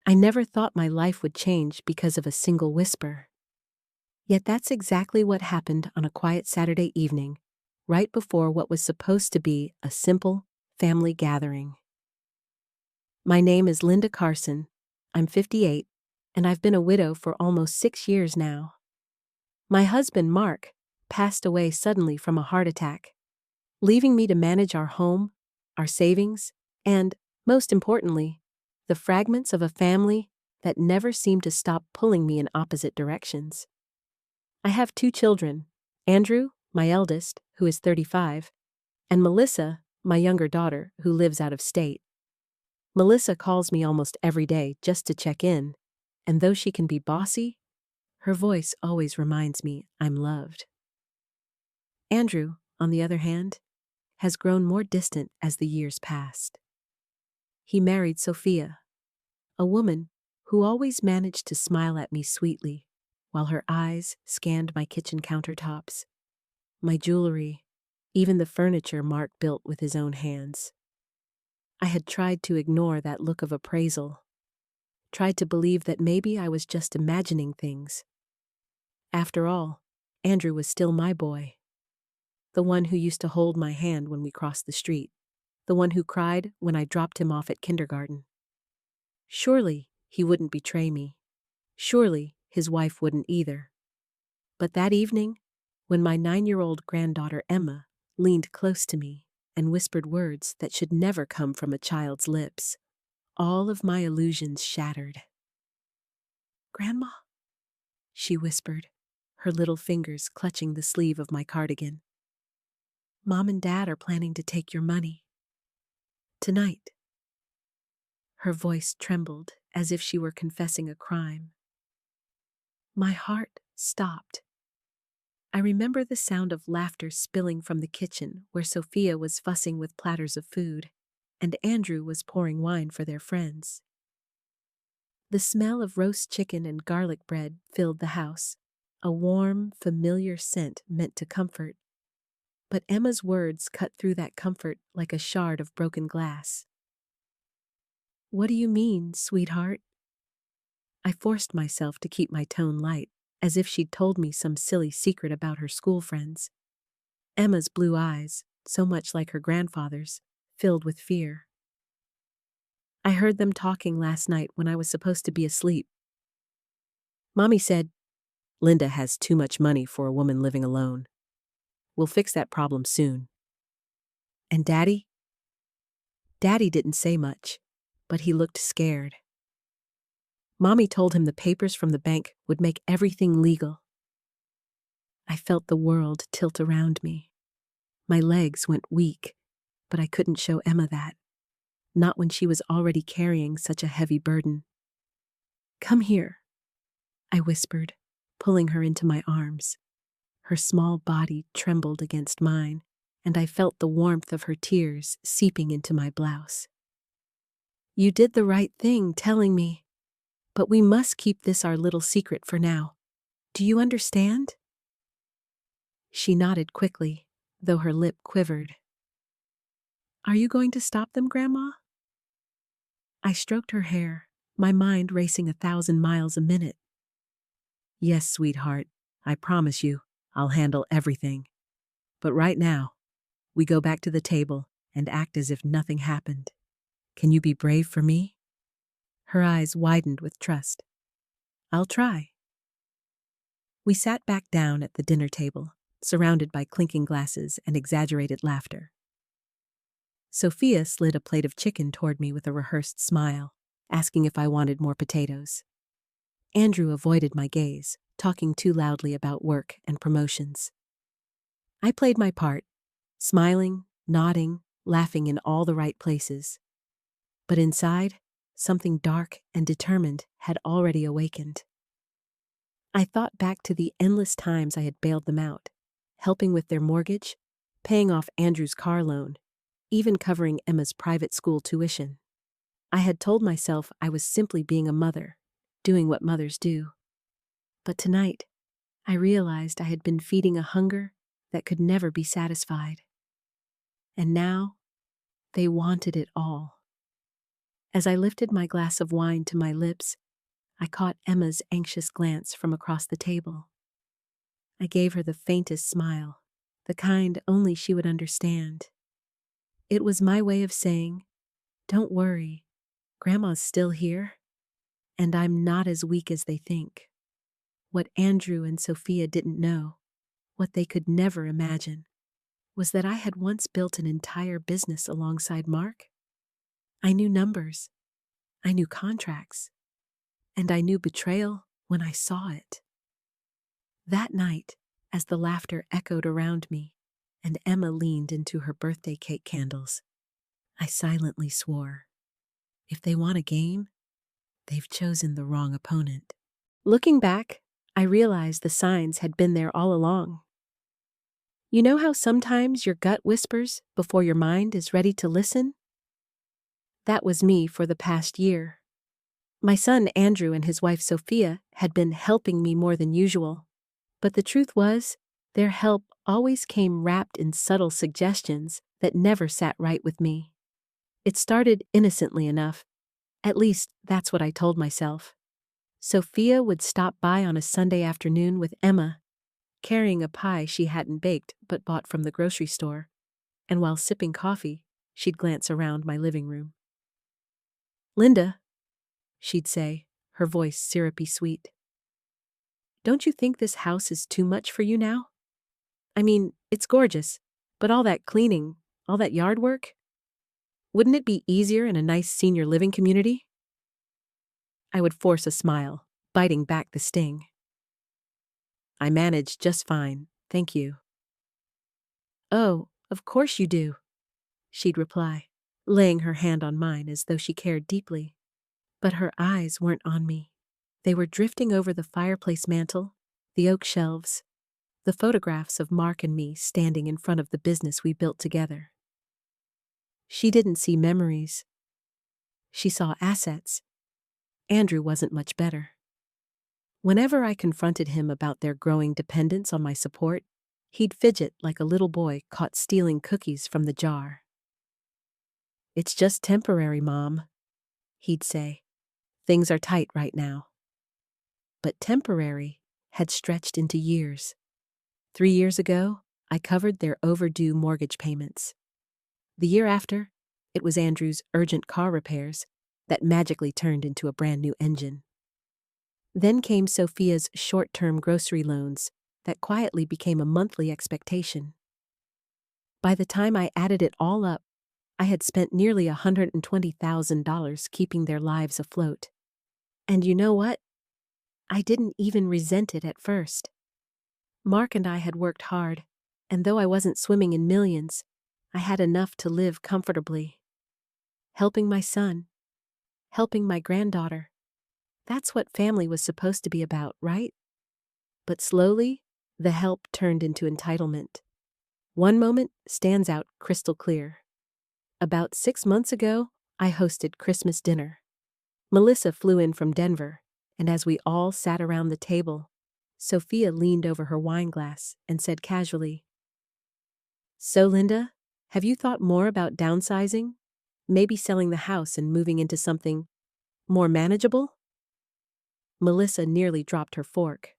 I never thought my life would change because of a single whisper. Yet that's exactly what happened on a quiet Saturday evening, right before what was supposed to be a simple family gathering. My name is Linda Carson. I'm 58, and I've been a widow for almost 6 years now. My husband, Mark, passed away suddenly from a heart attack, leaving me to manage our home, our savings, and, most importantly, the fragments of a family that never seemed to stop pulling me in opposite directions. I have 2 children, Andrew, my eldest, who is 35, and Melissa, my younger daughter, who lives out of state. Melissa calls me almost every day just to check in, and though she can be bossy, her voice always reminds me I'm loved. Andrew, on the other hand, has grown more distant as the years passed. He married Sophia, a woman who always managed to smile at me sweetly while her eyes scanned my kitchen countertops, my jewelry, even the furniture Mark built with his own hands. I had tried to ignore that look of appraisal, tried to believe that maybe I was just imagining things. After all, Andrew was still my boy, the one who used to hold my hand when we crossed the street, the one who cried when I dropped him off at kindergarten. Surely he wouldn't betray me. Surely his wife wouldn't either. But that evening, when my 9-year-old granddaughter Emma leaned close to me and whispered words that should never come from a child's lips, all of my illusions shattered. "Grandma," she whispered, her little fingers clutching the sleeve of my cardigan. "Mom and Dad are planning to take your money. Tonight." Her voice trembled as if she were confessing a crime. My heart stopped. I remember the sound of laughter spilling from the kitchen where Sophia was fussing with platters of food, and Andrew was pouring wine for their friends. The smell of roast chicken and garlic bread filled the house, a warm, familiar scent meant to comfort. But Emma's words cut through that comfort like a shard of broken glass. "What do you mean, sweetheart?" I forced myself to keep my tone light, as if she'd told me some silly secret about her school friends. Emma's blue eyes, so much like her grandfather's, filled with fear. "I heard them talking last night when I was supposed to be asleep. Mommy said, 'Linda has too much money for a woman living alone. We'll fix that problem soon.' And Daddy? Daddy didn't say much, but he looked scared. Mommy told him the papers from the bank would make everything legal." I felt the world tilt around me. My legs went weak, but I couldn't show Emma that, not when she was already carrying such a heavy burden. "Come here," I whispered, pulling her into my arms. Her small body trembled against mine, and I felt the warmth of her tears seeping into my blouse. "You did the right thing telling me, but we must keep this our little secret for now. Do you understand?" She nodded quickly, though her lip quivered. "Are you going to stop them, Grandma?" I stroked her hair, my mind racing 1,000 miles a minute. "Yes, sweetheart, I promise you, I'll handle everything. But right now, we go back to the table and act as if nothing happened. Can you be brave for me?" Her eyes widened with trust. "I'll try." We sat back down at the dinner table, surrounded by clinking glasses and exaggerated laughter. Sophia slid a plate of chicken toward me with a rehearsed smile, asking if I wanted more potatoes. Andrew avoided my gaze, talking too loudly about work and promotions. I played my part, smiling, nodding, laughing in all the right places. But inside, something dark and determined had already awakened. I thought back to the endless times I had bailed them out, helping with their mortgage, paying off Andrew's car loan, even covering Emma's private school tuition. I had told myself I was simply being a mother, doing what mothers do. But tonight, I realized I had been feeding a hunger that could never be satisfied. And now, they wanted it all. As I lifted my glass of wine to my lips, I caught Emma's anxious glance from across the table. I gave her the faintest smile, the kind only she would understand. It was my way of saying, "Don't worry, Grandma's still here, and I'm not as weak as they think." What Andrew and Sophia didn't know, what they could never imagine, was that I had once built an entire business alongside Mark. I knew numbers, I knew contracts, and I knew betrayal when I saw it. That night, as the laughter echoed around me and Emma leaned into her birthday cake candles, I silently swore, if they want a game, they've chosen the wrong opponent. Looking back, I realized the signs had been there all along. You know how sometimes your gut whispers before your mind is ready to listen? That was me for the past year. My son Andrew and his wife Sophia had been helping me more than usual, but the truth was, their help always came wrapped in subtle suggestions that never sat right with me. It started innocently enough. At least, that's what I told myself. Sophia would stop by on a Sunday afternoon with Emma, carrying a pie she hadn't baked but bought from the grocery store, and while sipping coffee, she'd glance around my living room. "Linda," she'd say, her voice syrupy sweet, "don't you think this house is too much for you now? I mean, it's gorgeous, but all that cleaning, all that yard work? Wouldn't it be easier in a nice senior living community?" I would force a smile, biting back the sting. "I manage just fine, thank you." "Oh, of course you do," she'd reply, laying her hand on mine as though she cared deeply. But her eyes weren't on me. They were drifting over the fireplace mantel, the oak shelves, the photographs of Mark and me standing in front of the business we built together. She didn't see memories. She saw assets. Andrew wasn't much better. Whenever I confronted him about their growing dependence on my support, he'd fidget like a little boy caught stealing cookies from the jar. "It's just temporary, Mom," he'd say. "Things are tight right now." But temporary had stretched into years. 3 years ago, I covered their overdue mortgage payments. The year after, it was Andrew's urgent car repairs that magically turned into a brand new engine. Then came Sophia's short-term grocery loans that quietly became a monthly expectation. By the time I added it all up, I had spent nearly $120,000 keeping their lives afloat. And you know what? I didn't even resent it at first. Mark and I had worked hard, and though I wasn't swimming in millions, I had enough to live comfortably. Helping my son, helping my granddaughter. That's what family was supposed to be about, right? But slowly, the help turned into entitlement. One moment stands out crystal clear. About 6 months ago, I hosted Christmas dinner. Melissa flew in from Denver, and as we all sat around the table, Sophia leaned over her wine glass and said casually, "So, Linda, have you thought more about downsizing? Maybe selling the house and moving into something more manageable?" Melissa nearly dropped her fork.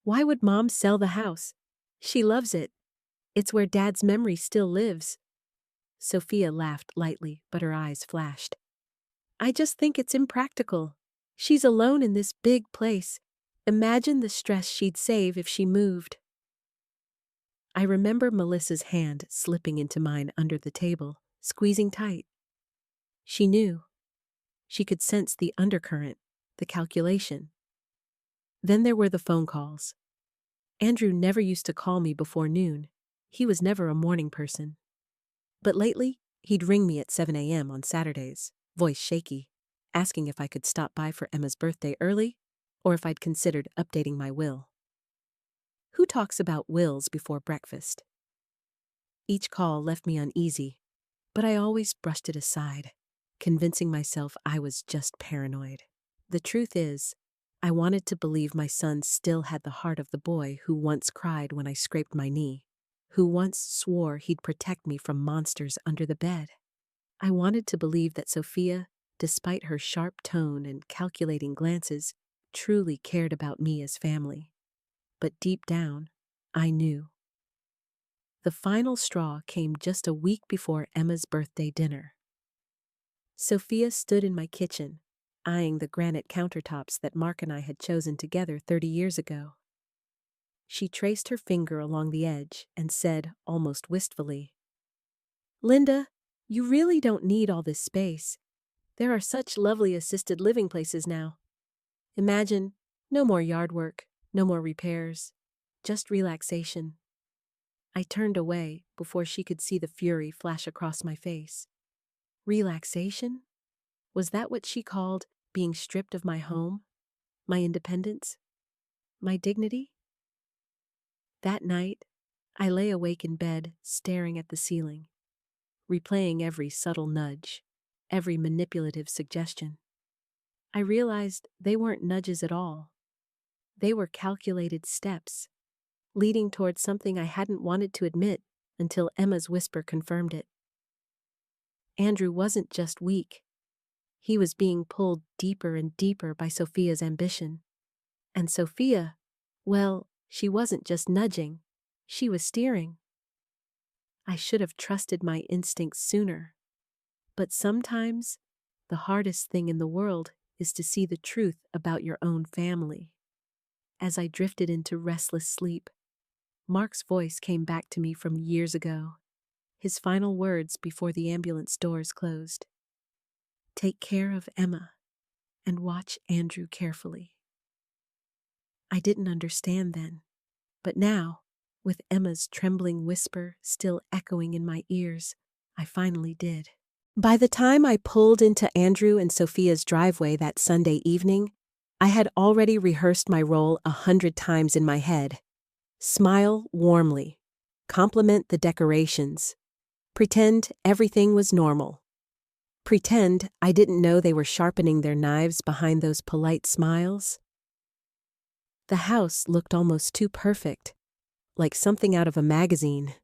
"Why would Mom sell the house? She loves it. It's where Dad's memory still lives." Sophia laughed lightly, but her eyes flashed. "I just think it's impractical. She's alone in this big place. Imagine the stress she'd save if she moved." I remember Melissa's hand slipping into mine under the table, squeezing tight. She knew. She could sense the undercurrent, the calculation. Then there were the phone calls. Andrew never used to call me before noon. He was never a morning person. But lately, he'd ring me at 7 a.m. on Saturdays, voice shaky, asking if I could stop by for Emma's birthday early, or if I'd considered updating my will. Who talks about wills before breakfast? Each call left me uneasy, but I always brushed it aside, convincing myself I was just paranoid. The truth is, I wanted to believe my son still had the heart of the boy who once cried when I scraped my knee, who once swore he'd protect me from monsters under the bed. I wanted to believe that Sophia, despite her sharp tone and calculating glances, truly cared about me as family. But deep down, I knew. The final straw came just a week before Emma's birthday dinner. Sophia stood in my kitchen, eyeing the granite countertops that Mark and I had chosen together 30 years ago. She traced her finger along the edge and said, almost wistfully, "Linda, you really don't need all this space. There are such lovely assisted living places now. Imagine, no more yard work, no more repairs, just relaxation." I turned away before she could see the fury flash across my face. Relaxation? Was that what she called being stripped of my home, my independence, my dignity? That night, I lay awake in bed, staring at the ceiling, replaying every subtle nudge, every manipulative suggestion. I realized they weren't nudges at all. They were calculated steps, leading towards something I hadn't wanted to admit until Emma's whisper confirmed it. Andrew wasn't just weak. He was being pulled deeper and deeper by Sophia's ambition. And Sophia, well, she wasn't just nudging, she was steering. I should have trusted my instincts sooner. But sometimes, the hardest thing in the world is to see the truth about your own family. As I drifted into restless sleep, Mark's voice came back to me from years ago, his final words before the ambulance doors closed. "Take care of Emma and watch Andrew carefully." I didn't understand then, but now, with Emma's trembling whisper still echoing in my ears, I finally did. By the time I pulled into Andrew and Sophia's driveway that Sunday evening, I had already rehearsed my role 100 times in my head. Smile warmly, compliment the decorations, pretend everything was normal. Pretend I didn't know they were sharpening their knives behind those polite smiles. The house looked almost too perfect, like something out of a magazine.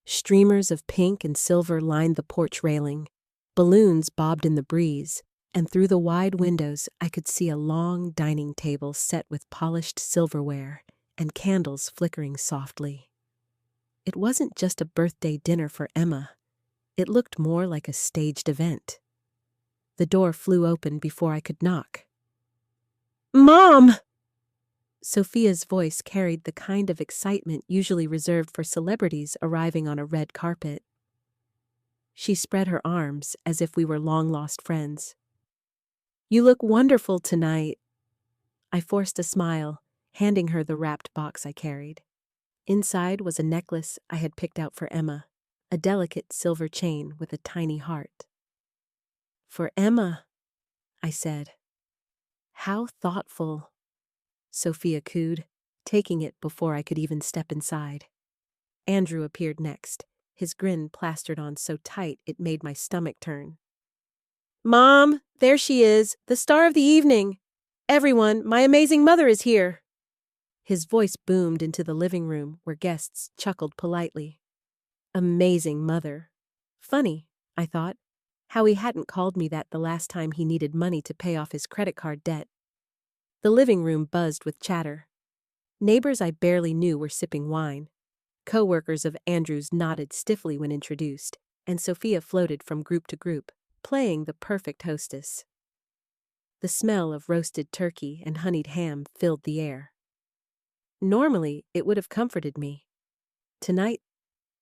Streamers of pink and silver lined the porch railing, balloons bobbed in the breeze, and through the wide windows I could see a long dining table set with polished silverware and candles flickering softly. It wasn't just a birthday dinner for Emma. It looked more like a staged event. The door flew open before I could knock. "Mom!" Sophia's voice carried the kind of excitement usually reserved for celebrities arriving on a red carpet. She spread her arms as if we were long-lost friends. "You look wonderful tonight." I forced a smile, handing her the wrapped box I carried. Inside was a necklace I had picked out for Emma, a delicate silver chain with a tiny heart. "For Emma," I said. "How thoughtful," Sophia cooed, taking it before I could even step inside. Andrew appeared next, his grin plastered on so tight it made my stomach turn. "Mom, there she is, the star of the evening. Everyone, my amazing mother is here." His voice boomed into the living room where guests chuckled politely. Amazing mother. Funny, I thought, how he hadn't called me that the last time he needed money to pay off his credit card debt. The living room buzzed with chatter. Neighbors I barely knew were sipping wine. Co-workers of Andrew's nodded stiffly when introduced, and Sophia floated from group to group, playing the perfect hostess. The smell of roasted turkey and honeyed ham filled the air. Normally, it would have comforted me. Tonight,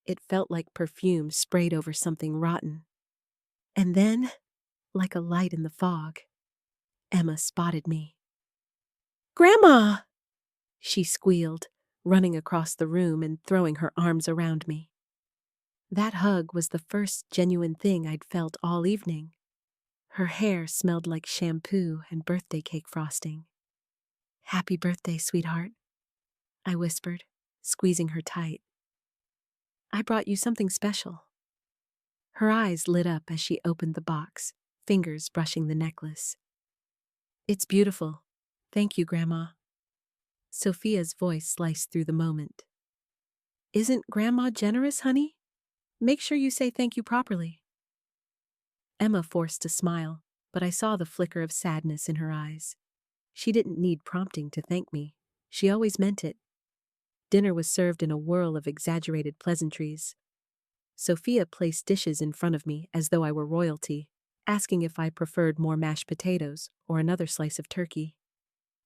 it felt like perfume sprayed over something rotten. And then, like a light in the fog, Emma spotted me. "Grandma!" she squealed, running across the room and throwing her arms around me. That hug was the first genuine thing I'd felt all evening. Her hair smelled like shampoo and birthday cake frosting. "Happy birthday, sweetheart," I whispered, squeezing her tight. "I brought you something special." Her eyes lit up as she opened the box, fingers brushing the necklace. "It's beautiful. Thank you, Grandma." Sophia's voice sliced through the moment. "Isn't Grandma generous, honey? Make sure you say thank you properly." Emma forced a smile, but I saw the flicker of sadness in her eyes. She didn't need prompting to thank me. She always meant it. Dinner was served in a whirl of exaggerated pleasantries. Sophia placed dishes in front of me as though I were royalty, asking if I preferred more mashed potatoes or another slice of turkey.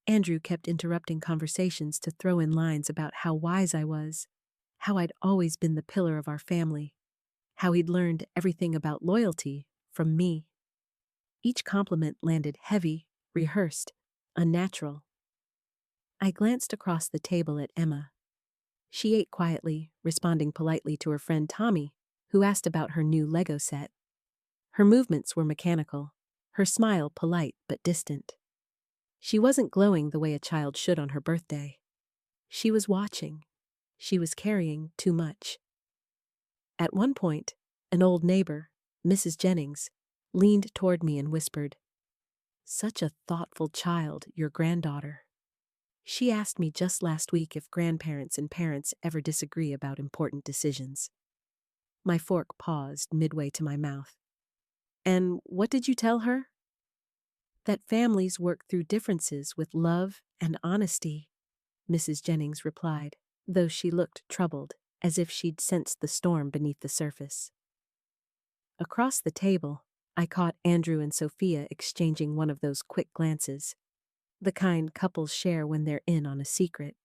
Andrew kept interrupting conversations to throw in lines about how wise I was, how I'd always been the pillar of our family, how he'd learned everything about loyalty from me. Each compliment landed heavy, rehearsed, unnatural. I glanced across the table at Emma. She ate quietly, responding politely to her friend Tommy, who asked about her new Lego set. Her movements were mechanical, her smile polite but distant. She wasn't glowing the way a child should on her birthday. She was watching. She was carrying too much. At one point, an old neighbor, Mrs. Jennings, leaned toward me and whispered, "Such a thoughtful child, your granddaughter. She asked me just last week if grandparents and parents ever disagree about important decisions." My fork paused midway to my mouth. "And what did you tell her?" "That families work through differences with love and honesty," Mrs. Jennings replied, though she looked troubled, as if she'd sensed the storm beneath the surface. Across the table, I caught Andrew and Sophia exchanging one of those quick glances, the kind couples share when they're in on a secret.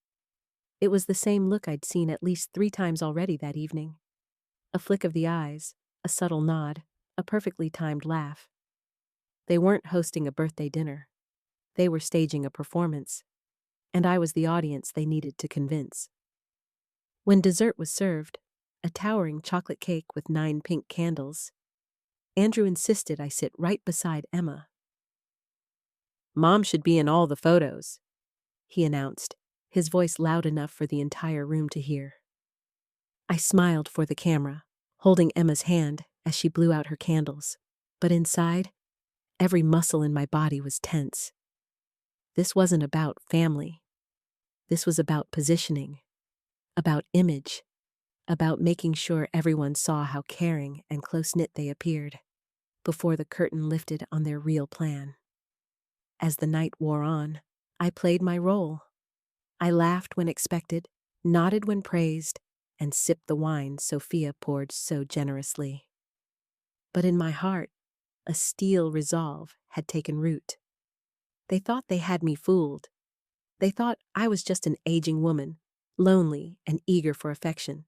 It was the same look I'd seen at least 3 times already that evening. A flick of the eyes, a subtle nod, a perfectly timed laugh. They weren't hosting a birthday dinner. They were staging a performance, and I was the audience they needed to convince. When dessert was served, a towering chocolate cake with 9 pink candles, Andrew insisted I sit right beside Emma. "Mom should be in all the photos," he announced, his voice loud enough for the entire room to hear. I smiled for the camera, holding Emma's hand as she blew out her candles, but inside, every muscle in my body was tense. This wasn't about family. This was about positioning, about image, about making sure everyone saw how caring and close-knit they appeared before the curtain lifted on their real plan. As the night wore on, I played my role. I laughed when expected, nodded when praised, and sipped the wine Sophia poured so generously. But in my heart, a steel resolve had taken root. They thought they had me fooled. They thought I was just an aging woman, lonely and eager for affection.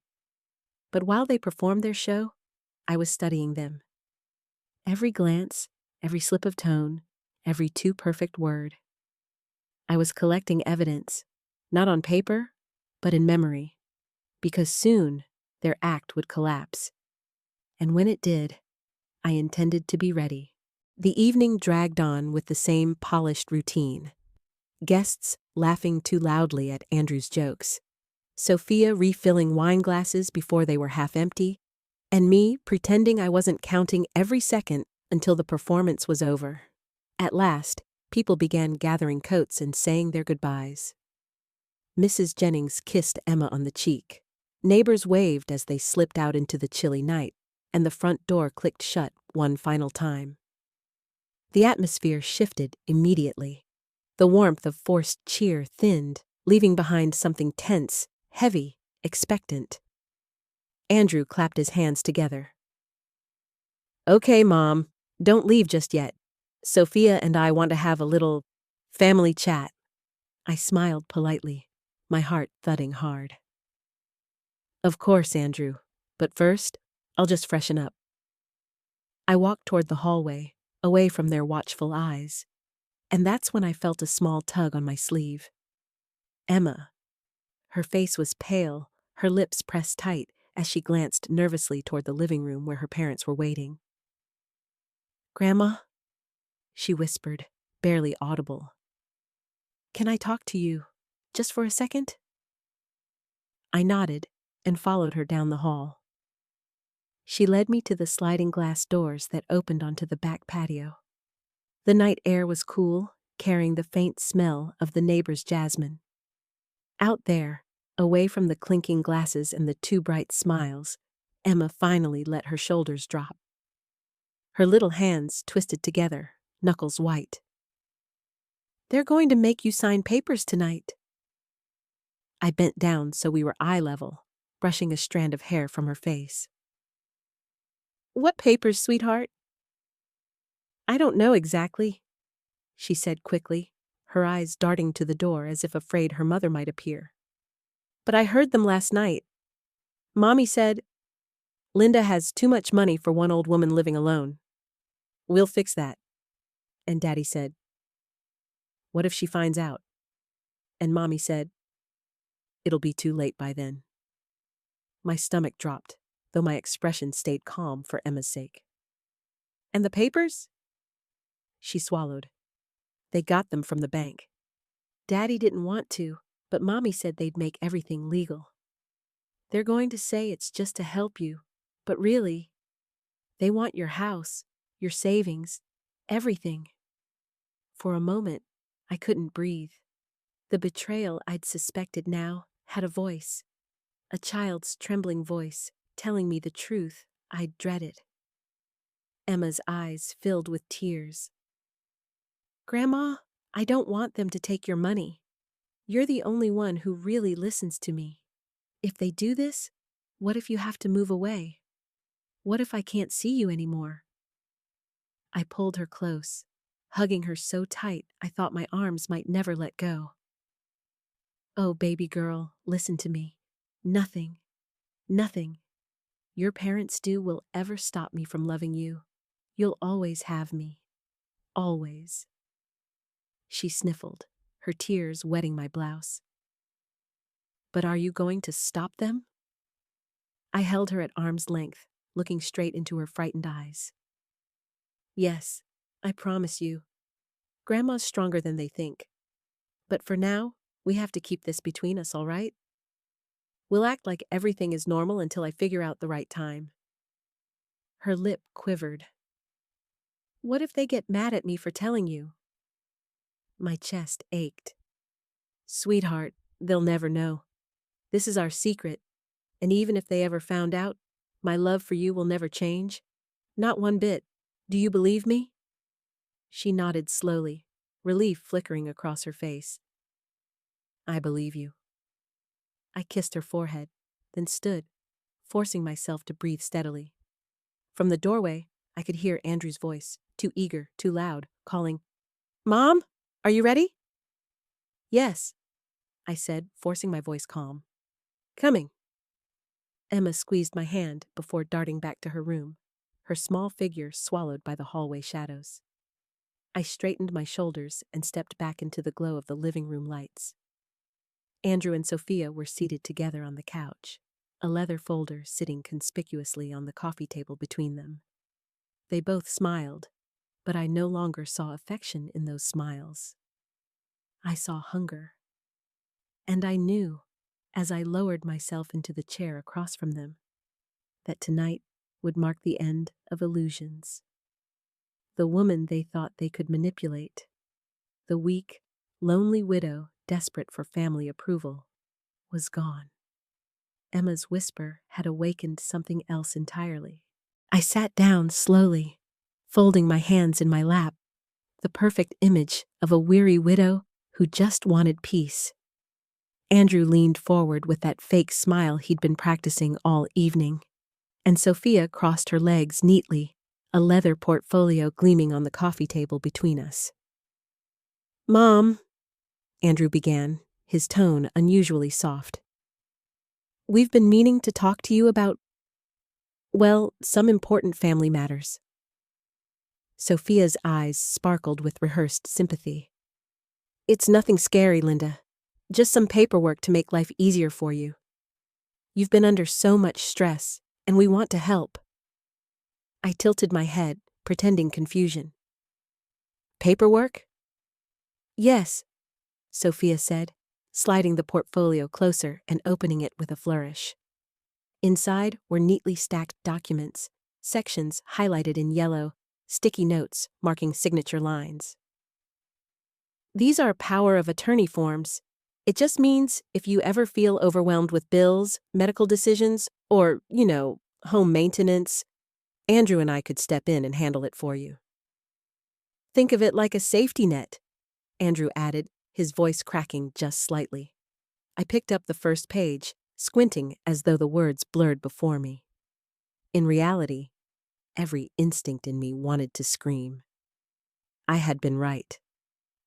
But while they performed their show, I was studying them. Every glance, every slip of tone, every too perfect word. I was collecting evidence, not on paper, but in memory, because soon their act would collapse. And when it did, I intended to be ready. The evening dragged on with the same polished routine. Guests laughing too loudly at Andrew's jokes, Sophia refilling wine glasses before they were half empty, and me pretending I wasn't counting every second until the performance was over. At last, people began gathering coats and saying their goodbyes. Mrs. Jennings kissed Emma on the cheek. Neighbors waved as they slipped out into the chilly night, and the front door clicked shut one final time. The atmosphere shifted immediately. The warmth of forced cheer thinned, leaving behind something tense, heavy, expectant. Andrew clapped his hands together. "Okay, Mom, don't leave just yet. Sophia and I want to have a little family chat." I smiled politely, my heart thudding hard. "Of course, Andrew, but first, I'll just freshen up." I walked toward the hallway, away from their watchful eyes, and that's when I felt a small tug on my sleeve. Emma. Her face was pale, her lips pressed tight as she glanced nervously toward the living room where her parents were waiting. "Grandma," she whispered, barely audible. "Can I talk to you, just for a second?" I nodded and followed her down the hall. She led me to the sliding glass doors that opened onto the back patio. The night air was cool, carrying the faint smell of the neighbor's jasmine. Out there, away from the clinking glasses and the too bright smiles, Emma finally let her shoulders drop. Her little hands twisted together, knuckles white. "They're going to make you sign papers tonight." I bent down so we were eye level, brushing a strand of hair from her face. "What papers, sweetheart?" "I don't know exactly," she said quickly, her eyes darting to the door as if afraid her mother might appear. "But I heard them last night. Mommy said, Linda has too much money for one old woman living alone. We'll fix that." And Daddy said, "What if she finds out?" And Mommy said, "It'll be too late by then." My stomach dropped, though my expression stayed calm for Emma's sake. "And the papers?" She swallowed. "They got them from the bank. Daddy didn't want to, but Mommy said they'd make everything legal. They're going to say it's just to help you, but really, they want your house, your savings, everything." For a moment, I couldn't breathe. The betrayal I'd suspected now had a voice, a child's trembling voice, telling me the truth I'd dreaded. Emma's eyes filled with tears. "Grandma, I don't want them to take your money. You're the only one who really listens to me. If they do this, what if you have to move away? What if I can't see you anymore?" I pulled her close, hugging her so tight I thought my arms might never let go. "Oh, baby girl, listen to me. Nothing your parents do will ever stop me from loving you. You'll always have me. Always." She sniffled, her tears wetting my blouse. "But are you going to stop them?" I held her at arm's length, looking straight into her frightened eyes. "Yes, I promise you. Grandma's stronger than they think. But for now, we have to keep this between us, all right? We'll act like everything is normal until I figure out the right time." Her lip quivered. "What if they get mad at me for telling you?" My chest ached. "Sweetheart, they'll never know. This is our secret, and even if they ever found out, my love for you will never change. Not one bit. Do you believe me?" She nodded slowly, relief flickering across her face. "I believe you." I kissed her forehead, then stood, forcing myself to breathe steadily. From the doorway, I could hear Andrew's voice, too eager, too loud, calling, "Mom, are you ready?" "Yes," I said, forcing my voice calm. "Coming." Emma squeezed my hand before darting back to her room, her small figure swallowed by the hallway shadows. I straightened my shoulders and stepped back into the glow of the living room lights. Andrew and Sophia were seated together on the couch, a leather folder sitting conspicuously on the coffee table between them. They both smiled, but I no longer saw affection in those smiles. I saw hunger. And I knew, as I lowered myself into the chair across from them, that tonight would mark the end of illusions. The woman they thought they could manipulate, the weak, lonely widow desperate for family approval, was gone. Emma's whisper had awakened something else entirely. I sat down slowly, folding my hands in my lap, the perfect image of a weary widow who just wanted peace. Andrew leaned forward with that fake smile he'd been practicing all evening, and Sophia crossed her legs neatly, a leather portfolio gleaming on the coffee table between us. "Mom," Andrew began, his tone unusually soft. "We've been meaning to talk to you about, well, some important family matters." Sophia's eyes sparkled with rehearsed sympathy. "It's nothing scary, Linda. Just some paperwork to make life easier for you. You've been under so much stress, and we want to help." I tilted my head, pretending confusion. "Paperwork?" "Yes," Sophia said, sliding the portfolio closer and opening it with a flourish. Inside were neatly stacked documents, sections highlighted in yellow, sticky notes marking signature lines. "These are power of attorney forms. It just means if you ever feel overwhelmed with bills, medical decisions, or, home maintenance, Andrew and I could step in and handle it for you. Think of it like a safety net, Andrew added, his voice cracking just slightly. I picked up the first page, squinting as though the words blurred before me. In reality, every instinct in me wanted to scream. I had been right.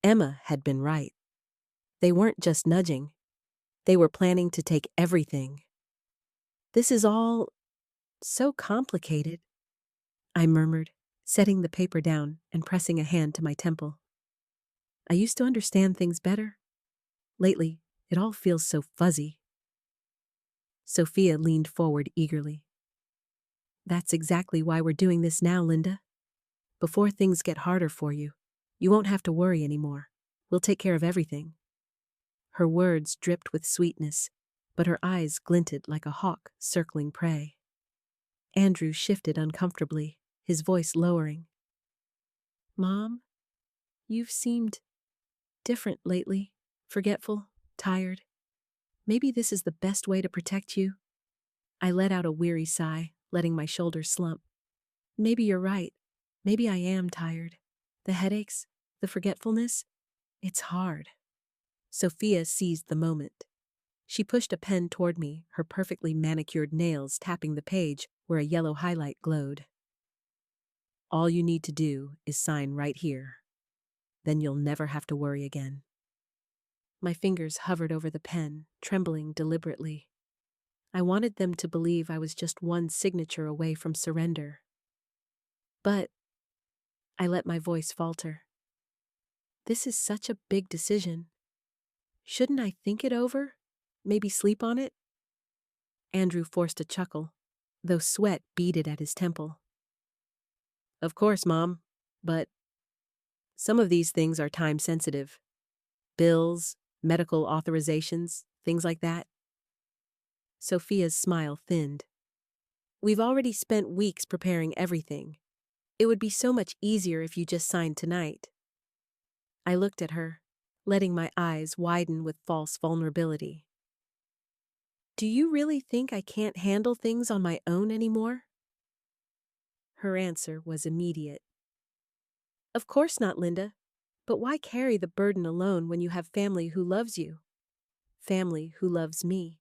Emma had been right. They weren't just nudging. They were planning to take everything. This is all so complicated, I murmured, setting the paper down and pressing a hand to my temple. I used to understand things better. Lately, it all feels so fuzzy. Sophia leaned forward eagerly. That's exactly why we're doing this now, Linda. Before things get harder for you, you won't have to worry anymore. We'll take care of everything. Her words dripped with sweetness, but her eyes glinted like a hawk circling prey. Andrew shifted uncomfortably, his voice lowering. Mom, you've seemed different lately, forgetful, tired. Maybe this is the best way to protect you. I let out a weary sigh, letting my shoulders slump. Maybe you're right. Maybe I am tired. The headaches, the forgetfulness, it's hard. Sophia seized the moment. She pushed a pen toward me, her perfectly manicured nails tapping the page where a yellow highlight glowed. All you need to do is sign right here. Then you'll never have to worry again. My fingers hovered over the pen, trembling deliberately. I wanted them to believe I was just one signature away from surrender. But I let my voice falter. This is such a big decision. Shouldn't I think it over? Maybe sleep on it? Andrew forced a chuckle, though sweat beaded at his temple. Of course, Mom, but some of these things are time-sensitive. Bills, medical authorizations, things like that. Sophia's smile thinned. We've already spent weeks preparing everything. It would be so much easier if you just signed tonight. I looked at her, letting my eyes widen with false vulnerability. Do you really think I can't handle things on my own anymore? Her answer was immediate. Of course not, Linda. But why carry the burden alone when you have family who loves you? Family who loves me.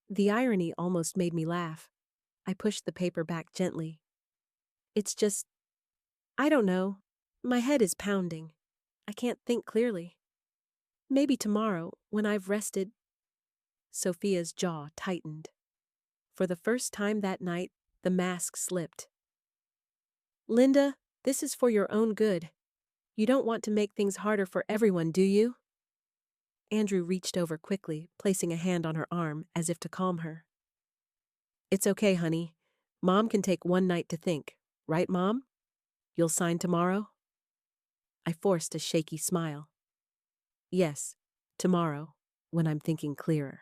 The irony almost made me laugh. I pushed the paper back gently. It's just, I don't know. My head is pounding. I can't think clearly. Maybe tomorrow, when I've rested. Sophia's jaw tightened. For the first time that night, the mask slipped. Linda, this is for your own good. You don't want to make things harder for everyone, do you? Andrew reached over quickly, placing a hand on her arm as if to calm her. It's okay, honey. Mom can take one night to think. Right, Mom? You'll sign tomorrow? I forced a shaky smile. Yes, tomorrow, when I'm thinking clearer.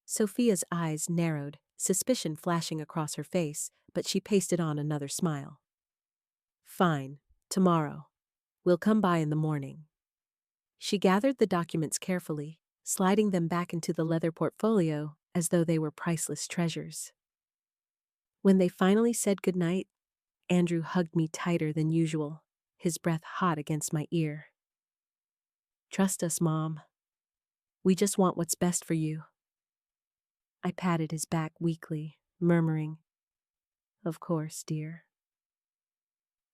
Sophia's eyes narrowed, suspicion flashing across her face, but she pasted on another smile. Fine, tomorrow. We'll come by in the morning. She gathered the documents carefully, sliding them back into the leather portfolio as though they were priceless treasures. When they finally said goodnight, Andrew hugged me tighter than usual, his breath hot against my ear. Trust us, Mom. We just want what's best for you. I patted his back weakly, murmuring, Of course, dear.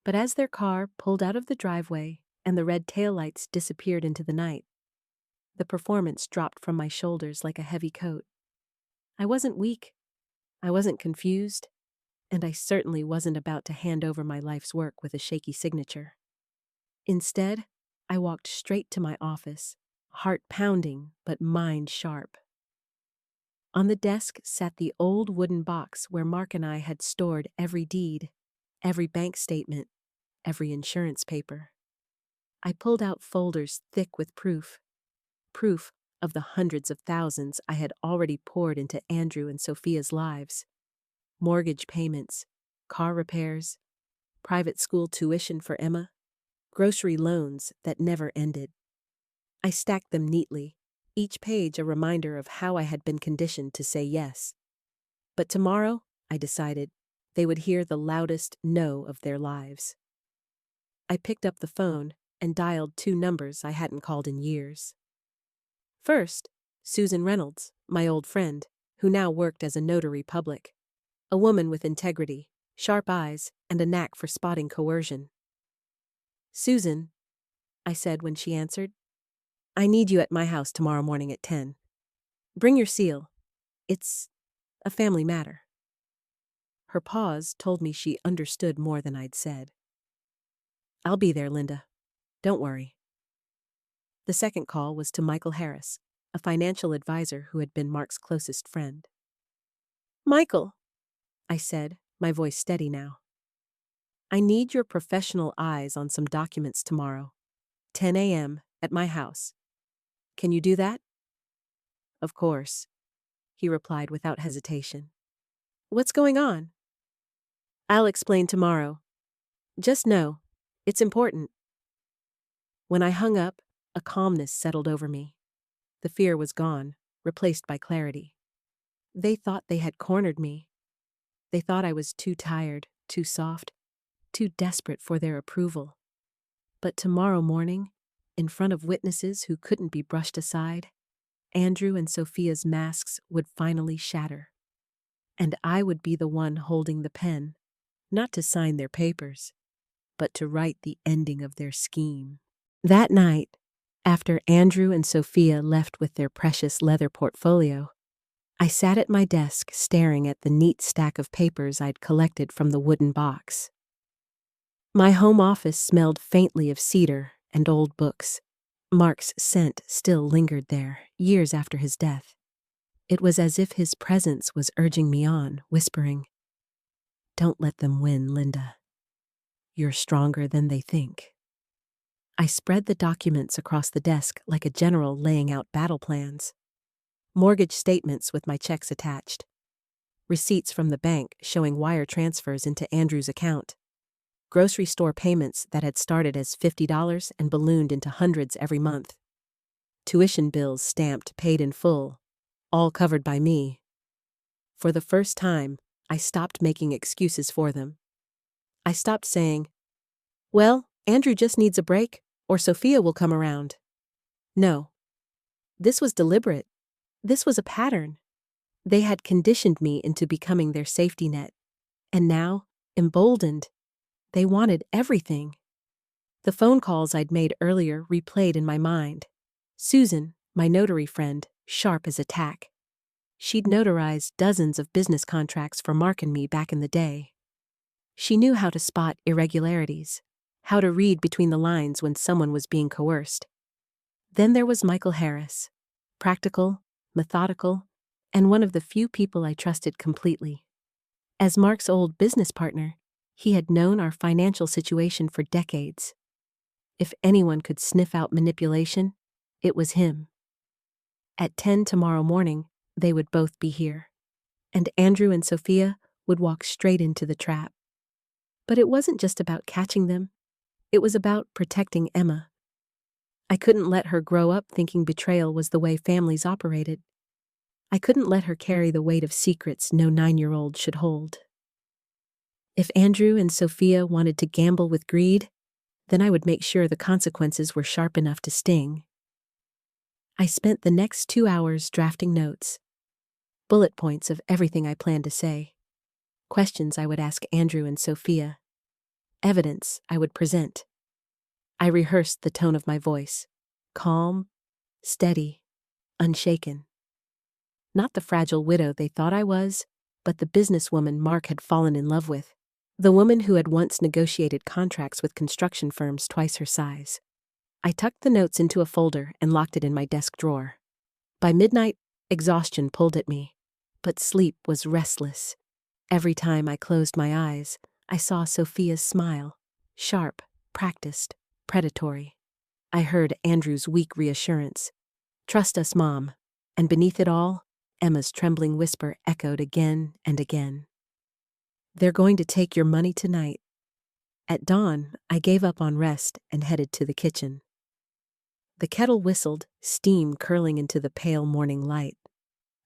But as their car pulled out of the driveway and the red taillights disappeared into the night, the performance dropped from my shoulders like a heavy coat. I wasn't weak, I wasn't confused, and I certainly wasn't about to hand over my life's work with a shaky signature. Instead, I walked straight to my office, heart pounding but mind sharp. On the desk sat the old wooden box where Mark and I had stored every deed, every bank statement, every insurance paper. I pulled out folders thick with proof of the hundreds of thousands I had already poured into Andrew and Sophia's lives. Mortgage payments, car repairs, private school tuition for Emma, grocery loans that never ended. I stacked them neatly, each page a reminder of how I had been conditioned to say yes. But tomorrow, I decided, they would hear the loudest no of their lives. I picked up the phone and dialed 2 numbers I hadn't called in years. First, Susan Reynolds, my old friend, who now worked as a notary public. A woman with integrity, sharp eyes, and a knack for spotting coercion. "Susan," I said when she answered, "I need you at my house tomorrow morning at 10. Bring your seal. It's a family matter." Her pause told me she understood more than I'd said. "I'll be there, Linda. Don't worry." The second call was to Michael Harris, a financial advisor who had been Mark's closest friend. "Michael," I said, my voice steady now, "I need your professional eyes on some documents tomorrow, 10 a.m. at my house. Can you do that?" "Of course," he replied without hesitation. "What's going on?" "I'll explain tomorrow. Just know, it's important." When I hung up, a calmness settled over me. The fear was gone, replaced by clarity. They thought they had cornered me. They thought I was too tired, too soft, too desperate for their approval. But tomorrow morning, in front of witnesses who couldn't be brushed aside, Andrew and Sophia's masks would finally shatter. And I would be the one holding the pen, not to sign their papers, but to write the ending of their scheme. That night, after Andrew and Sophia left with their precious leather portfolio, I sat at my desk staring at the neat stack of papers I'd collected from the wooden box. My home office smelled faintly of cedar and old books. Mark's scent still lingered there, years after his death. It was as if his presence was urging me on, whispering, "Don't let them win, Linda. You're stronger than they think." I spread the documents across the desk like a general laying out battle plans. Mortgage statements with my checks attached. Receipts from the bank showing wire transfers into Andrew's account. Grocery store payments that had started as $50 and ballooned into hundreds every month. Tuition bills stamped paid in full, all covered by me. For the first time, I stopped making excuses for them. I stopped saying, "Well, Andrew just needs a break, or Sophia will come around." No. This was deliberate. This was a pattern. They had conditioned me into becoming their safety net. And now, emboldened, they wanted everything. The phone calls I'd made earlier replayed in my mind. Susan, my notary friend, sharp as a tack. She'd notarized dozens of business contracts for Mark and me back in the day. She knew how to spot irregularities, how to read between the lines when someone was being coerced. Then there was Michael Harris, practical, methodical, and one of the few people I trusted completely. As Mark's old business partner, he had known our financial situation for decades. If anyone could sniff out manipulation, it was him. At 10 tomorrow morning, they would both be here, and Andrew and Sophia would walk straight into the trap. But it wasn't just about catching them. It was about protecting Emma. I couldn't let her grow up thinking betrayal was the way families operated. I couldn't let her carry the weight of secrets no 9-year-old should hold. If Andrew and Sophia wanted to gamble with greed, then I would make sure the consequences were sharp enough to sting. I spent the next 2 hours drafting notes, bullet points of everything I planned to say, questions I would ask Andrew and Sophia, evidence I would present. I rehearsed the tone of my voice, calm, steady, unshaken. Not the fragile widow they thought I was, but the businesswoman Mark had fallen in love with, the woman who had once negotiated contracts with construction firms twice her size. I tucked the notes into a folder and locked it in my desk drawer. By midnight, exhaustion pulled at me, but sleep was restless. Every time I closed my eyes, I saw Sophia's smile, sharp, practiced, predatory. I heard Andrew's weak reassurance, "Trust us, Mom," and beneath it all, Emma's trembling whisper echoed again and again. "They're going to take your money tonight." At dawn, I gave up on rest and headed to the kitchen. The kettle whistled, steam curling into the pale morning light.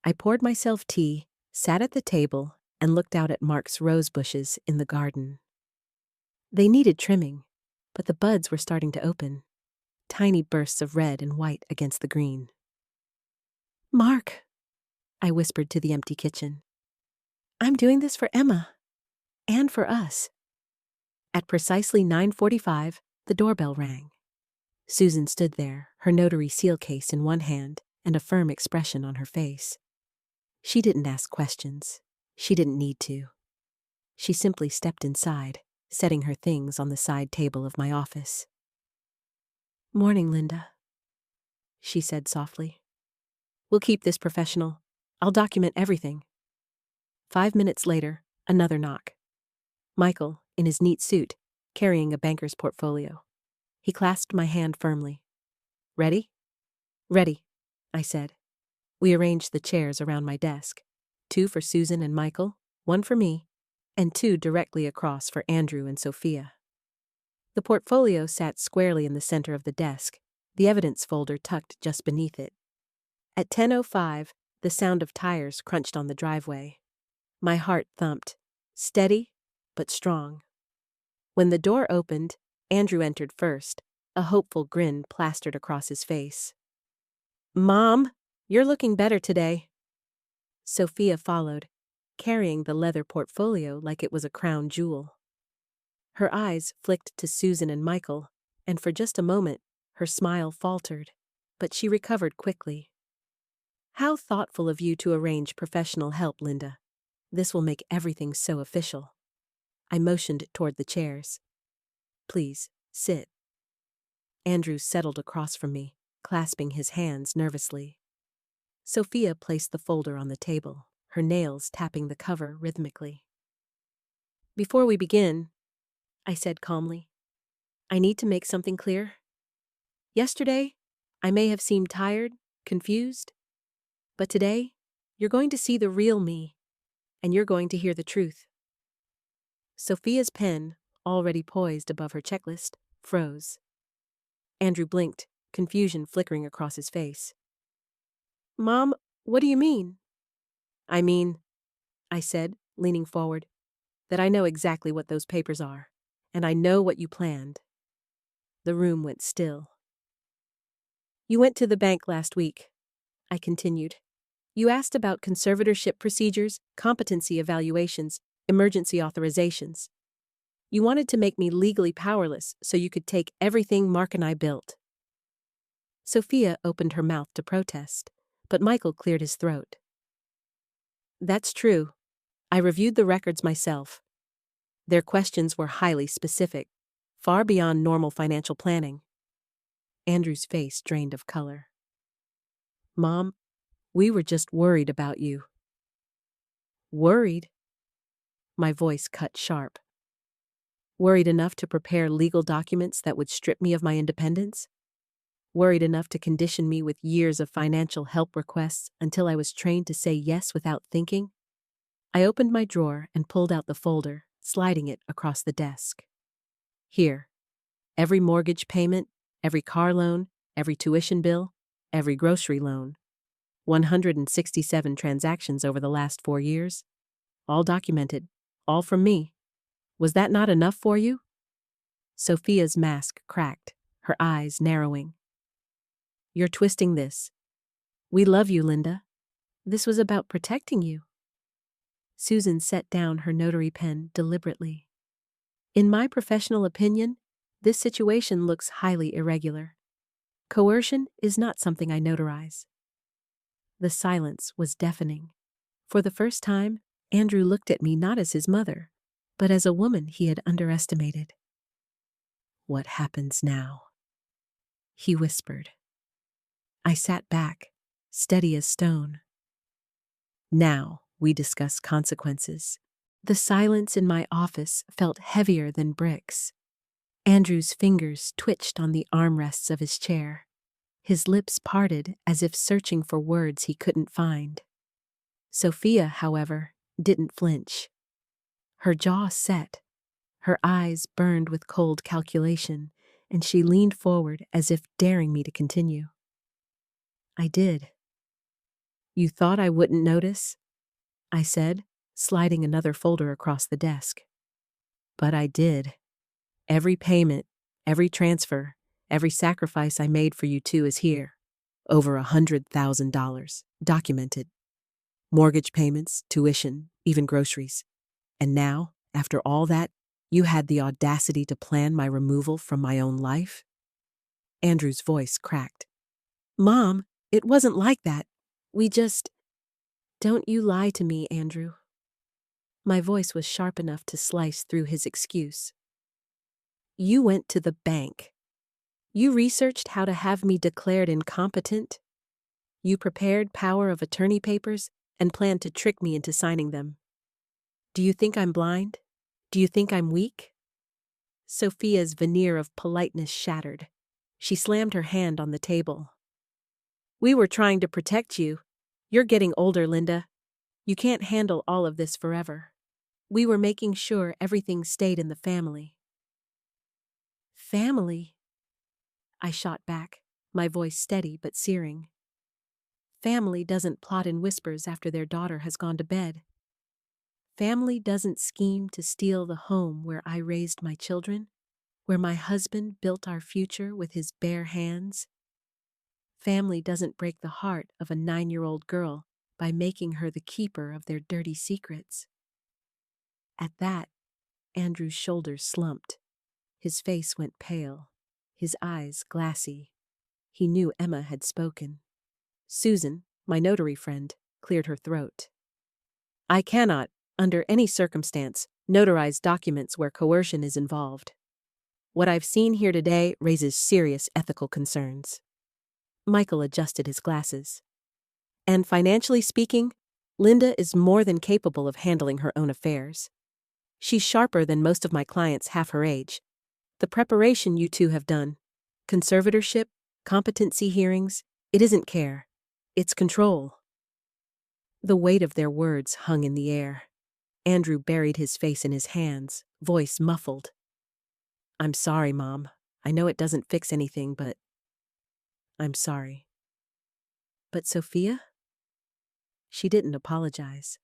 I poured myself tea, sat at the table, and looked out at Mark's rose bushes in the garden. They needed trimming, but the buds were starting to open, tiny bursts of red and white against the green. "Mark," I whispered to the empty kitchen, "I'm doing this for Emma. And for us." At precisely 9:45, the doorbell rang. Susan stood there, her notary seal case in one hand and a firm expression on her face. She didn't ask questions. She didn't need to. She simply stepped inside, setting her things on the side table of my office. "Morning, Linda," she said softly. "We'll keep this professional. I'll document everything." 5 minutes later, another knock. Michael, in his neat suit, carrying a banker's portfolio. He clasped my hand firmly. "Ready?" "Ready," I said. We arranged the chairs around my desk, 2 for Susan and Michael, 1 for me, and 2 directly across for Andrew and Sophia. The portfolio sat squarely in the center of the desk, the evidence folder tucked just beneath it. At 10:05, the sound of tires crunched on the driveway. My heart thumped, steady but strong. When the door opened, Andrew entered first, a hopeful grin plastered across his face. "Mom, you're looking better today." Sophia followed, carrying the leather portfolio like it was a crown jewel. Her eyes flicked to Susan and Michael, and for just a moment, her smile faltered, but she recovered quickly. "How thoughtful of you to arrange professional help, Linda. This will make everything so official." I motioned toward the chairs. "Please, sit." Andrew settled across from me, clasping his hands nervously. Sophia placed the folder on the table, her nails tapping the cover rhythmically. "Before we begin," I said calmly, "I need to make something clear. Yesterday, I may have seemed tired, confused, but today, you're going to see the real me, and you're going to hear the truth." Sophia's pen, already poised above her checklist, froze. Andrew blinked, confusion flickering across his face. "Mom, what do you mean?" "I mean," I said, leaning forward, "that I know exactly what those papers are, and I know what you planned." The room went still. "You went to the bank last week," I continued. "You asked about conservatorship procedures, competency evaluations, emergency authorizations. You wanted to make me legally powerless so you could take everything Mark and I built." Sophia opened her mouth to protest, but Michael cleared his throat. "That's true. I reviewed the records myself. Their questions were highly specific, far beyond normal financial planning." Andrew's face drained of color. "Mom, we were just worried about you." "Worried?" My voice cut sharp. "Worried enough to prepare legal documents that would strip me of my independence? Worried enough to condition me with years of financial help requests until I was trained to say yes without thinking?" I opened my drawer and pulled out the folder, sliding it across the desk. "Here. Every mortgage payment, every car loan, every tuition bill, every grocery loan. 167 transactions over the last 4 years. All documented. All from me. Was that not enough for you?" Sophia's mask cracked, her eyes narrowing. "You're twisting this. We love you, Linda. This was about protecting you." Susan set down her notary pen deliberately. "In my professional opinion, this situation looks highly irregular. Coercion is not something I notarize." The silence was deafening. For the first time, Andrew looked at me not as his mother, but as a woman he had underestimated. "What happens now?" he whispered. I sat back, steady as stone. "Now we discuss consequences." The silence in my office felt heavier than bricks. Andrew's fingers twitched on the armrests of his chair. His lips parted as if searching for words he couldn't find. Sophia, however, didn't flinch. Her jaw set. Her eyes burned with cold calculation, and she leaned forward as if daring me to continue. "I did." "You thought I wouldn't notice?" I said, sliding another folder across the desk. But I did. Every payment, every transfer, every sacrifice I made for you two is here. Over $100,000. Documented. Mortgage payments, tuition, even groceries. And now, after all that, you had the audacity to plan my removal from my own life? Andrew's voice cracked. Mom, it wasn't like that. We just... Don't you lie to me, Andrew. My voice was sharp enough to slice through his excuse. You went to the bank. You researched how to have me declared incompetent. You prepared power of attorney papers and planned to trick me into signing them. Do you think I'm blind? Do you think I'm weak? Sophia's veneer of politeness shattered. She slammed her hand on the table. We were trying to protect you. You're getting older, Linda. You can't handle all of this forever. We were making sure everything stayed in the family. Family? I shot back, my voice steady but searing. Family doesn't plot in whispers after their daughter has gone to bed. Family doesn't scheme to steal the home where I raised my children, where my husband built our future with his bare hands. Family doesn't break the heart of a 9-year-old girl by making her the keeper of their dirty secrets. At that, Andrew's shoulders slumped. His face went pale, his eyes glassy. He knew Emma had spoken. Susan, my notary friend, cleared her throat. I cannot, under any circumstance, notarize documents where coercion is involved. What I've seen here today raises serious ethical concerns. Michael adjusted his glasses. And financially speaking, Linda is more than capable of handling her own affairs. She's sharper than most of my clients half her age. The preparation you two have done, conservatorship, competency hearings, it isn't care. It's control. The weight of their words hung in the air. Andrew buried his face in his hands, voice muffled. I'm sorry, Mom. I know it doesn't fix anything, but I'm sorry. But Sophia? She didn't apologize.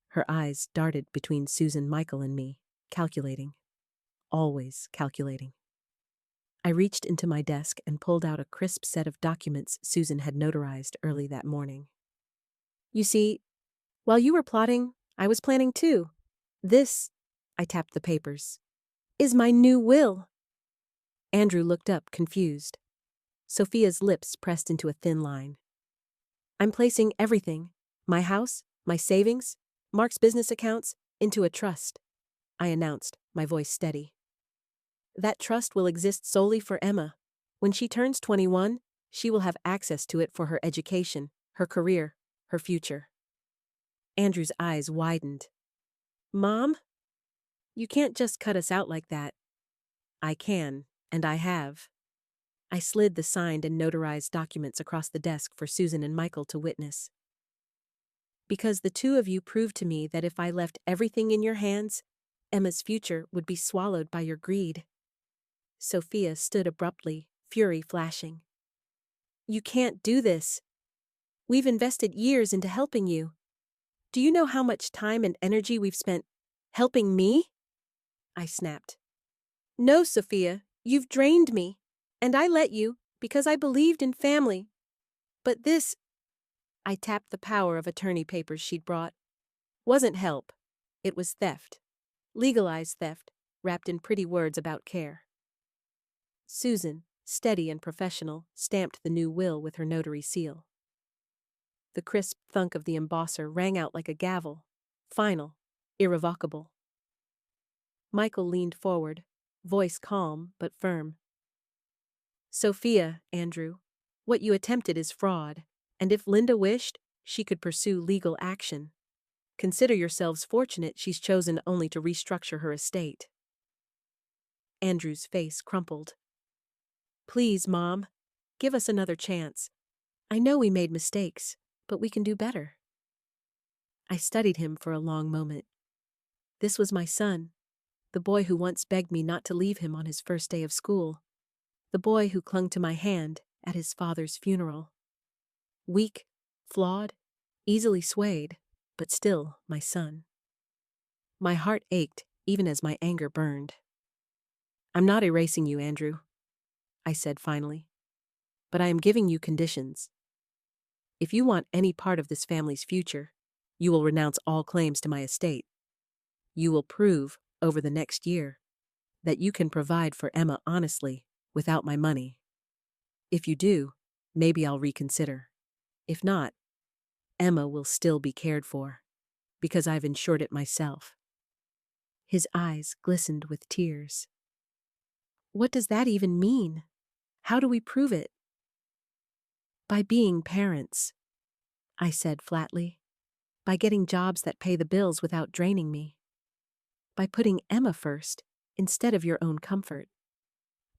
Her eyes darted between Susan, Michael, and me, calculating. Always calculating. I reached into my desk and pulled out a crisp set of documents Susan had notarized early that morning. You see, while you were plotting, I was planning too. This, I tapped the papers, is my new will. Andrew looked up, confused. Sophia's lips pressed into a thin line. I'm placing everything, my house, my savings, Mark's business accounts, into a trust, I announced, my voice steady. That trust will exist solely for Emma. When she turns 21, she will have access to it for her education, her career, her future. Andrew's eyes widened. Mom? You can't just cut us out like that. I can, and I have. I slid the signed and notarized documents across the desk for Susan and Michael to witness. Because the two of you proved to me that if I left everything in your hands, Emma's future would be swallowed by your greed. Sophia stood abruptly, fury flashing. You can't do this. We've invested years into helping you. Do you know how much time and energy we've spent helping me? I snapped. No, Sophia, you've drained me. And I let you because I believed in family. But this, I tapped the power of attorney papers she'd brought, wasn't help. It was theft. Legalized theft, wrapped in pretty words about care. Susan, steady and professional, stamped the new will with her notary seal. The crisp thunk of the embosser rang out like a gavel, final, irrevocable. Michael leaned forward, voice calm but firm. Sophia, Andrew, what you attempted is fraud, and if Linda wished, she could pursue legal action. Consider yourselves fortunate she's chosen only to restructure her estate. Andrew's face crumpled. Please, Mom, give us another chance. I know we made mistakes, but we can do better. I studied him for a long moment. This was my son, the boy who once begged me not to leave him on his first day of school. The boy who clung to my hand at his father's funeral. Weak, flawed, easily swayed, but still my son. My heart ached, even as my anger burned. "I'm not erasing you, Andrew," I said finally. "But I am giving you conditions. If you want any part of this family's future, you will renounce all claims to my estate. You will prove, over the next year, that you can provide for Emma honestly, without my money. If you do, maybe I'll reconsider. If not, Emma will still be cared for, because I've insured it myself." His eyes glistened with tears. "What does that even mean? How do we prove it?" "By being parents," I said flatly. "By getting jobs that pay the bills without draining me. By putting Emma first, instead of your own comfort.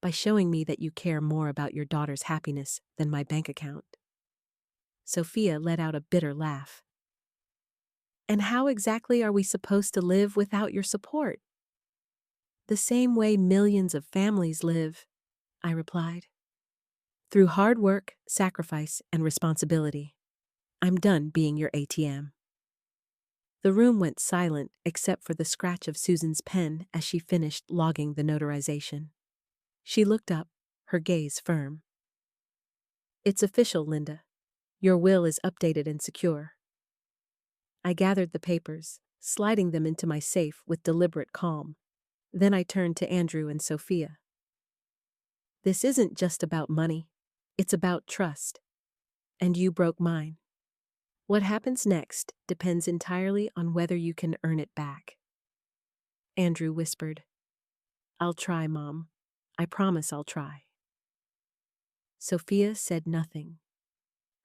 By showing me that you care more about your daughter's happiness than my bank account." Sophia let out a bitter laugh. "And how exactly are we supposed to live without your support?" "The same way millions of families live," I replied. "Through hard work, sacrifice, and responsibility. I'm done being your ATM." The room went silent except for the scratch of Susan's pen as she finished logging the notarization. She looked up, her gaze firm. "It's official, Linda. Your will is updated and secure." I gathered the papers, sliding them into my safe with deliberate calm. Then I turned to Andrew and Sophia. "This isn't just about money. It's about trust. And you broke mine. What happens next depends entirely on whether you can earn it back." Andrew whispered, "I'll try, Mom. I promise I'll try." Sophia said nothing.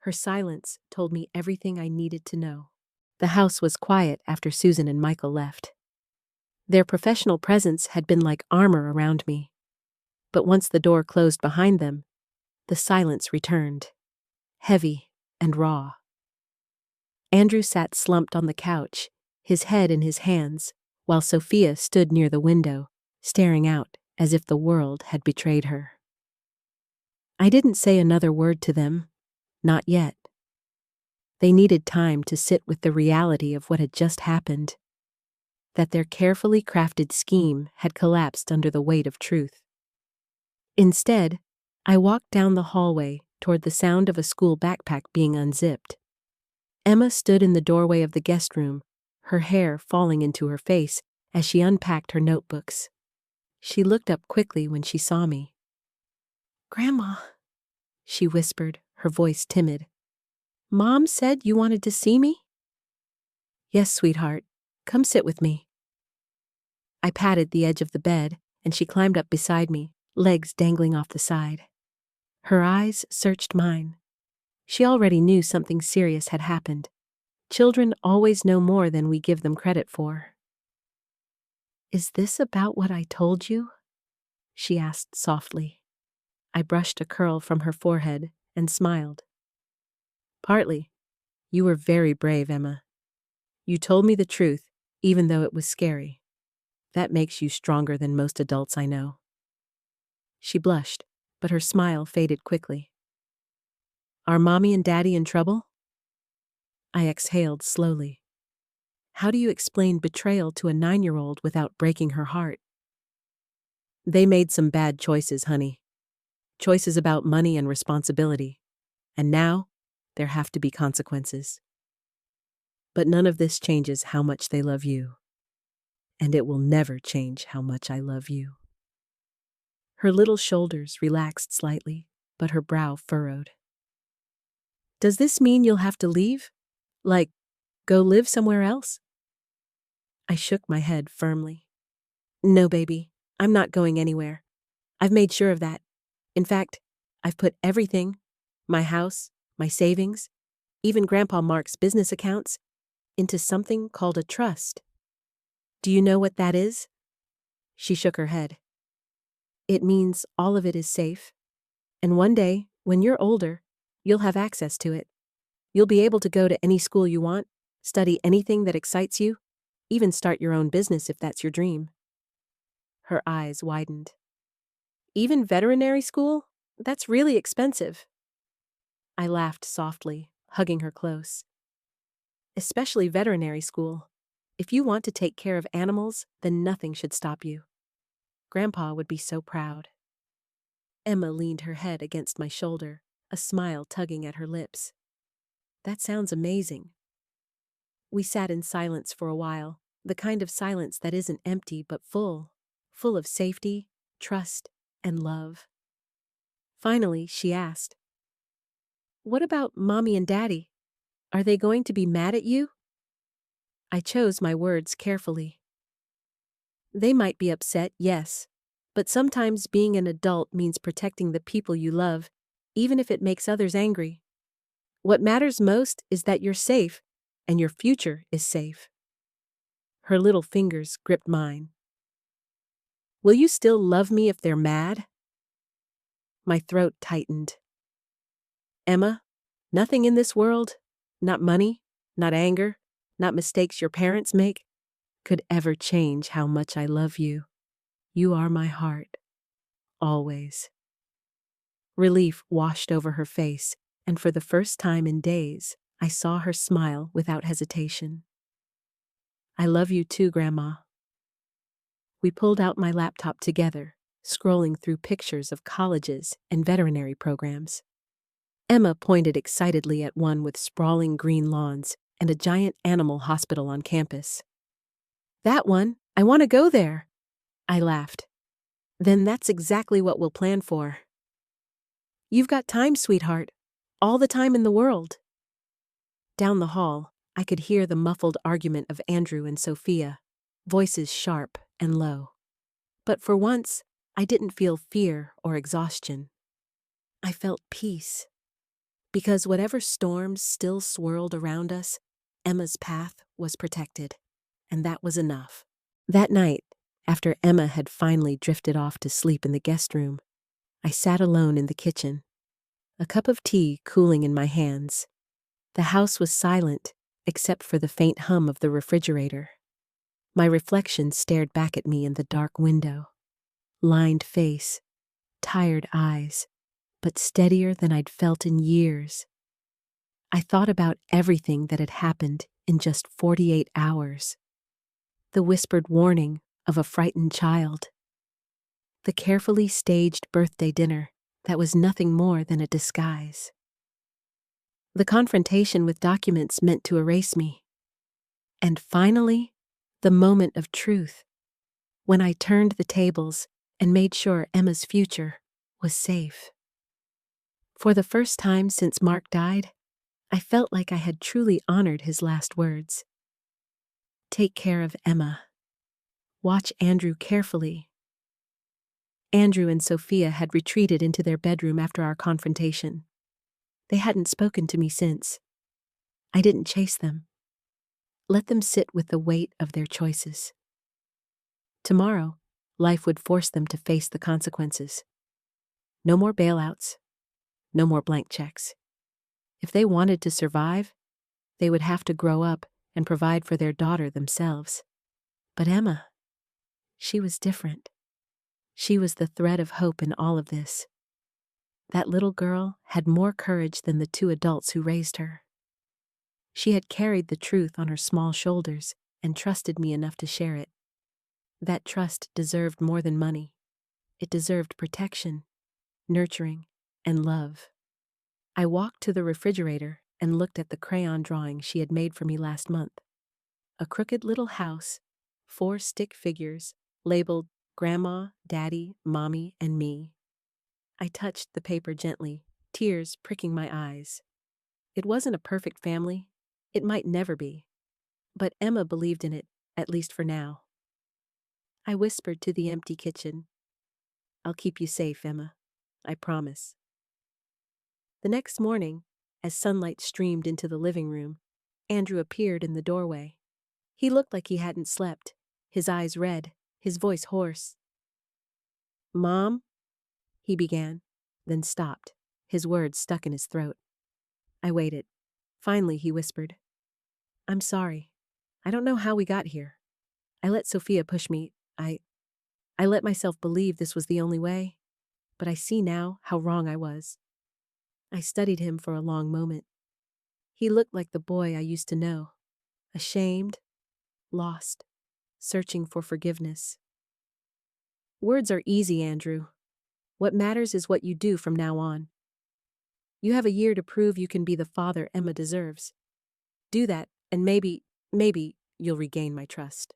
Her silence told me everything I needed to know. The house was quiet after Susan and Michael left. Their professional presence had been like armor around me. But once the door closed behind them, the silence returned, heavy and raw. Andrew sat slumped on the couch, his head in his hands, while Sophia stood near the window, staring out as if the world had betrayed her. I didn't say another word to them, not yet. They needed time to sit with the reality of what had just happened, that their carefully crafted scheme had collapsed under the weight of truth. Instead, I walked down the hallway toward the sound of a school backpack being unzipped. Emma stood in the doorway of the guest room, her hair falling into her face as she unpacked her notebooks. She looked up quickly when she saw me. "Grandma," she whispered, her voice timid. "Mom said you wanted to see me?" "Yes, sweetheart. Come sit with me." I patted the edge of the bed, and she climbed up beside me, legs dangling off the side. Her eyes searched mine. She already knew something serious had happened. Children always know more than we give them credit for. "Is this about what I told you?" she asked softly. I brushed a curl from her forehead and smiled. "Partly. You were very brave, Emma. You told me the truth, even though it was scary. That makes you stronger than most adults I know." She blushed, but her smile faded quickly. "Are Mommy and Daddy in trouble?" I exhaled slowly. How do you explain betrayal to a 9-year-old without breaking her heart? "They made some bad choices, honey. Choices about money and responsibility. And now, there have to be consequences. But none of this changes how much they love you. And it will never change how much I love you." Her little shoulders relaxed slightly, but her brow furrowed. "Does this mean you'll have to leave? Like, go live somewhere else?" I shook my head firmly. "No, baby, I'm not going anywhere. I've made sure of that. In fact, I've put everything, my house, my savings, even Grandpa Mark's business accounts, into something called a trust. Do you know what that is?" She shook her head. "It means all of it is safe. And one day, when you're older, you'll have access to it. You'll be able to go to any school you want, study anything that excites you, even start your own business if that's your dream." Her eyes widened. "Even veterinary school? That's really expensive." I laughed softly, hugging her close. "Especially veterinary school. If you want to take care of animals, then nothing should stop you. Grandpa would be so proud. Emma leaned her head against my shoulder, a smile tugging at her lips. That sounds amazing. We sat in silence for a while, the kind of silence that isn't empty but full of safety, trust, and love. Finally, she asked, "What about Mommy and Daddy? Are they going to be mad at you?" I chose my words carefully. They might be upset, yes, but sometimes being an adult means protecting the people you love, even if it makes others angry. What matters most is that you're safe, and your future is safe. Her little fingers gripped mine. Will you still love me if they're mad? My throat tightened. Emma, nothing in this world, not money, not anger, not mistakes your parents make, could ever change how much I love you. You are my heart, always. Relief washed over her face, and for the first time in days, I saw her smile without hesitation. I love you too, Grandma. We pulled out my laptop together, scrolling through pictures of colleges and veterinary programs. Emma pointed excitedly at one with sprawling green lawns and a giant animal hospital on campus. That one, I want to go there. I laughed. Then that's exactly what we'll plan for. You've got time, sweetheart. All the time in the world. Down the hall, I could hear the muffled argument of Andrew and Sophia, voices sharp and low. But for once, I didn't feel fear or exhaustion. I felt peace. Because whatever storms still swirled around us, Emma's path was protected, and that was enough. That night, after Emma had finally drifted off to sleep in the guest room, I sat alone in the kitchen, a cup of tea cooling in my hands. The house was silent, except for the faint hum of the refrigerator. My reflection stared back at me in the dark window. Lined face, tired eyes, but steadier than I'd felt in years. I thought about everything that had happened in just 48 hours. The whispered warning of a frightened child. The carefully staged birthday dinner that was nothing more than a disguise. The confrontation with documents meant to erase me. And finally, the moment of truth, when I turned the tables and made sure Emma's future was safe. For the first time since Mark died, I felt like I had truly honored his last words. Take care of Emma. Watch Andrew carefully. Andrew and Sophia had retreated into their bedroom after our confrontation. They hadn't spoken to me since. I didn't chase them. Let them sit with the weight of their choices. Tomorrow, life would force them to face the consequences. No more bailouts. No more blank checks. If they wanted to survive, they would have to grow up and provide for their daughter themselves. But Emma, she was different. She was the thread of hope in all of this. That little girl had more courage than the two adults who raised her. She had carried the truth on her small shoulders and trusted me enough to share it. That trust deserved more than money. It deserved protection, nurturing, and love. I walked to the refrigerator and looked at the crayon drawing she had made for me last month. A crooked little house, 4 stick figures, labeled Grandma, Daddy, Mommy, and me. I touched the paper gently, tears pricking my eyes. It wasn't a perfect family. It might never be. But Emma believed in it, at least for now. I whispered to the empty kitchen. I'll keep you safe, Emma. I promise. The next morning, as sunlight streamed into the living room, Andrew appeared in the doorway. He looked like he hadn't slept, his eyes red, his voice hoarse. Mom? He began, then stopped, his words stuck in his throat. I waited. Finally, he whispered, I'm sorry. I don't know how we got here. I let Sophia push me. I let myself believe this was the only way, but I see now how wrong I was. I studied him for a long moment. He looked like the boy I used to know, ashamed, lost, searching for forgiveness. Words are easy, Andrew. What matters is what you do from now on. You have a year to prove you can be the father Emma deserves. Do that, and maybe you'll regain my trust.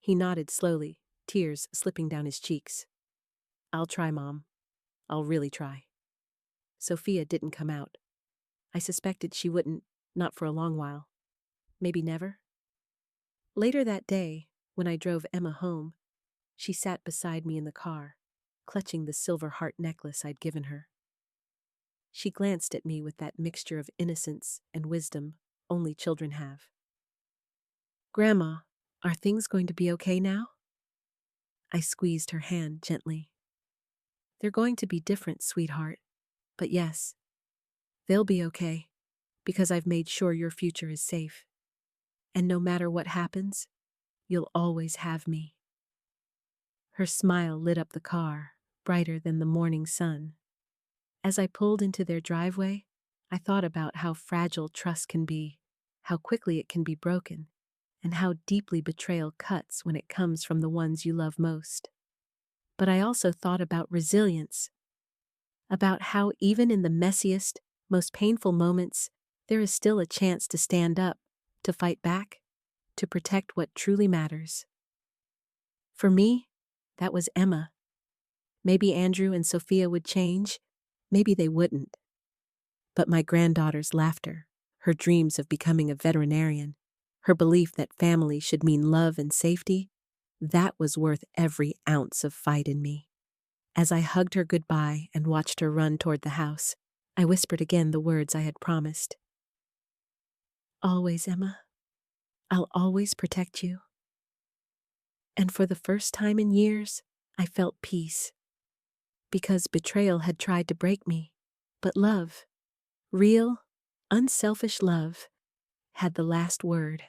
He nodded slowly, tears slipping down his cheeks. I'll try, Mom. I'll really try. Sophia didn't come out. I suspected she wouldn't, not for a long while. Maybe never? Later that day, when I drove Emma home, she sat beside me in the car, clutching the silver heart necklace I'd given her. She glanced at me with that mixture of innocence and wisdom only children have. Grandma, are things going to be okay now? I squeezed her hand gently. They're going to be different, sweetheart. But yes, they'll be okay, because I've made sure your future is safe. And no matter what happens, you'll always have me. Her smile lit up the car, brighter than the morning sun. As I pulled into their driveway, I thought about how fragile trust can be, how quickly it can be broken, and how deeply betrayal cuts when it comes from the ones you love most. But I also thought about resilience, about how even in the messiest, most painful moments, there is still a chance to stand up, to fight back, to protect what truly matters. For me, that was Emma. Maybe Andrew and Sophia would change, maybe they wouldn't. But my granddaughter's laughter, her dreams of becoming a veterinarian, her belief that family should mean love and safety, that was worth every ounce of fight in me. As I hugged her goodbye and watched her run toward the house, I whispered again the words I had promised. Always, Emma. I'll always protect you. And for the first time in years, I felt peace. Because betrayal had tried to break me, but love, real, unselfish love, had the last word.